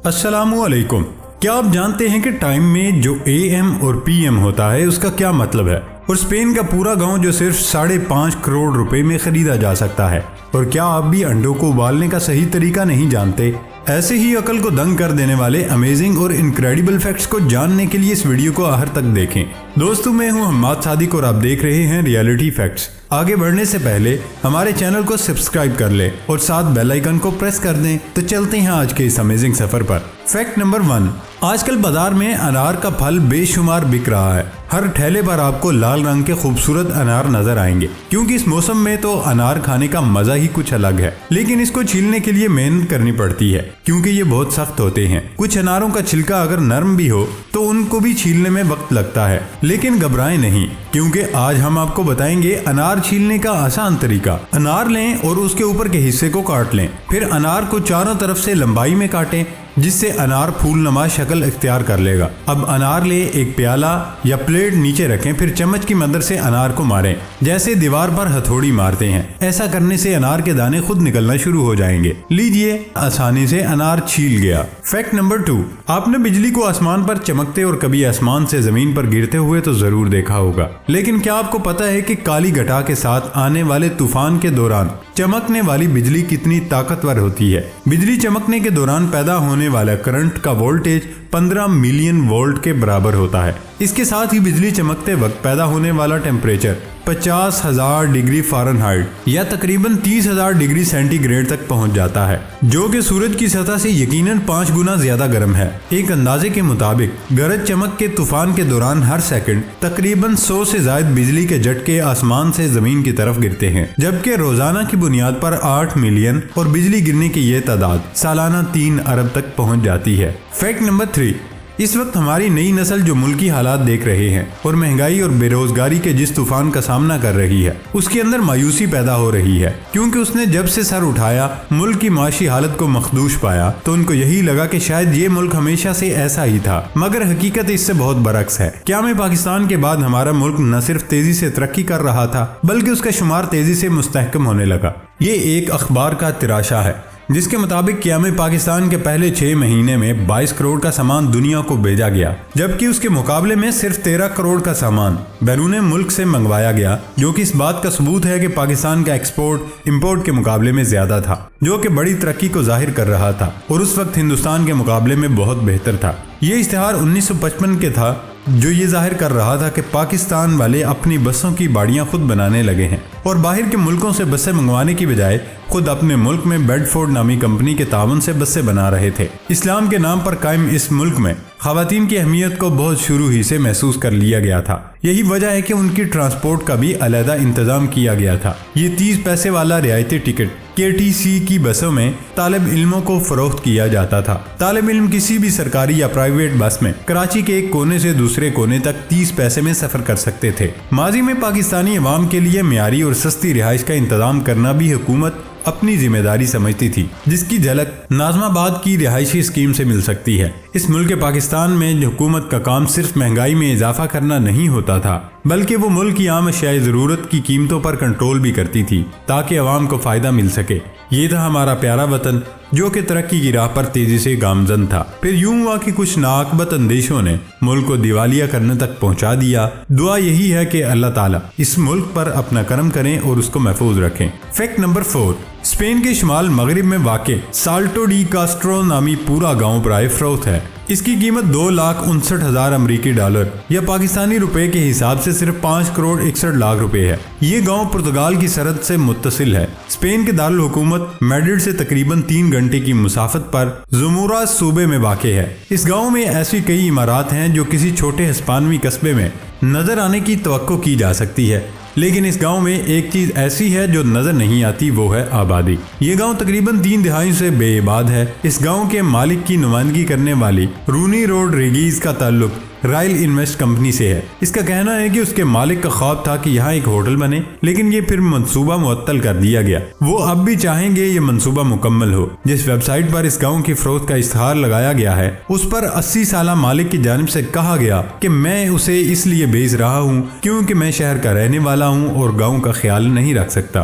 السلام علیکم۔ کیا آپ جانتے ہیں کہ ٹائم میں جو اے ایم اور پی ایم ہوتا ہے اس کا کیا مطلب ہے؟ اور اسپین کا پورا گاؤں جو صرف 5.5 کروڑ روپے میں خریدا جا سکتا ہے۔ اور کیا آپ بھی انڈوں کو ابالنے کا صحیح طریقہ نہیں جانتے؟ ایسے ہی عقل کو دنگ کر دینے والے امیزنگ اور انکریڈیبل فیکٹس کو جاننے کے لیے اس ویڈیو کو آخر تک دیکھیں۔ دوستو، میں ہوں حماد صادق اور آپ دیکھ رہے ہیں ریئلٹی فیکٹس۔ آگے بڑھنے سے پہلے ہمارے چینل کو سبسکرائب کر لیں اور ساتھ بیل آئیکن کو پریس کر دیں۔ تو چلتے ہیں آج کے اس امیزنگ سفر پر۔ فیکٹ نمبر 1، آج کل بازار میں انار کا پھل بے شمار بک رہا ہے۔ ہر ٹھیلے پر آپ کو لال رنگ کے خوبصورت انار نظر آئیں گے، کیونکہ اس موسم میں تو انار کھانے کا مزہ ہی کچھ الگ ہے۔ لیکن اس کو چھیلنے کے لیے محنت کرنی پڑتی ہے، کیونکہ یہ بہت سخت ہوتے ہیں۔ کچھ اناروں کا چھلکا اگر نرم بھی ہو تو ان کو بھی چھیلنے میں وقت لگتا ہے۔ لیکن گھبرائیں نہیں، کیونکہ آج ہم آپ کو بتائیں گے انار چھیلنے کا آسان طریقہ۔ انار لیں اور اس کے اوپر کے حصے کو کاٹ لیں، پھر انار کو چاروں طرف سے لمبائی میں کاٹیں، جس سے انار پھول نما شکل اختیار کر لے گا۔ اب انار لے، ایک پیالہ یا پلیٹ نیچے رکھیں، پھر چمچ کی مدد سے انار کو ماریں جیسے دیوار پر ہتھوڑی مارتے ہیں۔ ایسا کرنے سے انار کے دانے خود نکلنا شروع ہو جائیں گے۔ لیجئے، آسانی سے انار چھیل گیا۔ فیکٹ نمبر 2، آپ نے بجلی کو آسمان پر چمکتے اور کبھی آسمان سے زمین پر گرتے ہوئے تو ضرور دیکھا ہوگا، لیکن کیا آپ کو پتا ہے کہ کالی گھٹا کے ساتھ آنے والے طوفان کے دوران چمکنے والی بجلی کتنی طاقتور ہوتی ہے؟ بجلی چمکنے کے دوران پیدا ہونے والا کرنٹ کا وولٹیج 15 ملین وولٹ کے برابر ہوتا ہے۔ اس کے ساتھ ہی بجلی چمکتے وقت پیدا ہونے والا ٹیمپریچر 50,000 ڈگری فارنہائٹ یا تقریباً 30,000 ڈگری سینٹی گریڈ تک پہنچ جاتا ہے، جو کہ سورج کی سطح سے یقیناً 5 گنا زیادہ گرم ہے۔ ایک اندازے کے مطابق گرج چمک کے طوفان کے دوران ہر سیکنڈ تقریباً 100 سے زائد بجلی کے جھٹکے آسمان سے زمین کی طرف گرتے ہیں، جبکہ روزانہ کی بنیاد پر 8 ملین اور بجلی گرنے کی یہ تعداد سالانہ 3 ارب تک پہنچ جاتی ہے۔ فیکٹ نمبر 3، اس وقت ہماری نئی نسل جو ملکی حالات دیکھ رہے ہیں اور مہنگائی اور بے روزگاری کے جس طوفان کا سامنا کر رہی ہے، اس کے اندر مایوسی پیدا ہو رہی ہے، کیونکہ اس نے جب سے سر اٹھایا ملک کی معاشی حالت کو مخدوش پایا تو ان کو یہی لگا کہ شاید یہ ملک ہمیشہ سے ایسا ہی تھا، مگر حقیقت اس سے بہت برعکس ہے۔ کیا میں پاکستان کے بعد ہمارا ملک نہ صرف تیزی سے ترقی کر رہا تھا بلکہ اس کا شمار تیزی سے مستحکم ہونے لگا۔ یہ ایک اخبار کا تراشا ہے جس کے مطابق قیام پاکستان کے پہلے 6 مہینے میں 22 کروڑ کا سامان دنیا کو بھیجا گیا، جبکہ اس کے مقابلے میں صرف 13 کروڑ کا سامان بیرون ملک سے منگوایا گیا، جو کہ اس بات کا ثبوت ہے کہ پاکستان کا ایکسپورٹ امپورٹ کے مقابلے میں زیادہ تھا، جو کہ بڑی ترقی کو ظاہر کر رہا تھا اور اس وقت ہندوستان کے مقابلے میں بہت بہتر تھا۔ یہ اشتہار 1955 کے تھا، جو یہ ظاہر کر رہا تھا کہ پاکستان والے اپنی بسوں کی باڑیاں خود بنانے لگے ہیں اور باہر کے ملکوں سے بسیں منگوانے کی بجائے خود اپنے ملک میں بیڈ فورڈ نامی کمپنی کے تعاون سے بسیں بنا رہے تھے۔ اسلام کے نام پر قائم اس ملک میں خواتین کی اہمیت کو بہت شروع ہی سے محسوس کر لیا گیا تھا۔ یہی وجہ ہے کہ ان کی ٹرانسپورٹ کا بھی علیحدہ انتظام کیا گیا تھا۔ یہ 30 پیسے والا رعایتی ٹکٹ KTC کی بسوں میں طالب علموں کو فروخت کیا جاتا تھا۔ طالب علم کسی بھی سرکاری یا پرائیویٹ بس میں کراچی کے ایک کونے سے دوسرے کونے تک 30 پیسے میں سفر کر سکتے تھے۔ ماضی میں پاکستانی عوام کے لیے معیاری اور سستی رہائش کا انتظام کرنا بھی حکومت اپنی ذمہ داری سمجھتی تھی، جس کی جھلک ناظم آباد کی رہائشی اسکیم سے مل سکتی ہے۔ اس ملک پاکستان میں حکومت کا کام صرف مہنگائی میں اضافہ کرنا نہیں ہوتا تھا، بلکہ وہ ملک کی عام اشیاء ضرورت کی قیمتوں پر کنٹرول بھی کرتی تھی تاکہ عوام کو فائدہ مل سکے۔ یہ تھا ہمارا پیارا وطن، جو کہ ترقی کی راہ پر تیزی سے گامزن تھا۔ پھر یوں ہوا کہ کچھ ناقابت اندیشوں نے ملک کو دیوالیہ کرنے تک پہنچا دیا۔ دعا یہی ہے کہ اللہ تعالیٰ اس ملک پر اپنا کرم کریں اور اس کو محفوظ رکھیں۔ فیکٹ نمبر 4، اسپین کے شمال مغرب میں واقع سالٹو ڈی کاسٹرو نامی پورا گاؤں برائے فروخت ہے۔ اس کی قیمت 2,59,000 امریکی ڈالر یا پاکستانی روپے کے حساب سے صرف 5 کروڑ 61 لاکھ روپے ہے۔ یہ گاؤں پرتگال کی سرحد سے متصل ہے۔ اسپین کے دارالحکومت میڈرڈ سے تقریباً 3 گھنٹے کی مسافت پر زمورہ صوبے میں واقع ہے۔ اس گاؤں میں ایسی کئی عمارات ہیں جو کسی چھوٹے ہسپانوی قصبے میں نظر آنے کی توقع کی جا سکتی ہے، لیکن اس گاؤں میں ایک چیز ایسی ہے جو نظر نہیں آتی، وہ ہے آبادی۔ یہ گاؤں تقریباً 3 دہائیوں سے بے آباد ہے۔ اس گاؤں کے مالک کی نمائندگی کرنے والی رونی روڈریگیز کا تعلق رائل انویسٹ کمپنی سے ہے۔ اس کا کہنا ہے کہ اس کے مالک کا خواب تھا کہ یہاں ایک ہوٹل بنے، لیکن یہ پھر منصوبہ معطل کر دیا گیا۔ وہ اب بھی چاہیں گے یہ منصوبہ مکمل ہو۔ جس ویب سائٹ پر اس گاؤں کی فروخت کا اشتہار لگایا گیا ہے، اس پر 80 سالہ مالک کی جانب سے کہا گیا کہ میں اسے اس لیے بیچ رہا ہوں کیونکہ میں شہر کا رہنے والا ہوں اور گاؤں کا خیال نہیں رکھ سکتا۔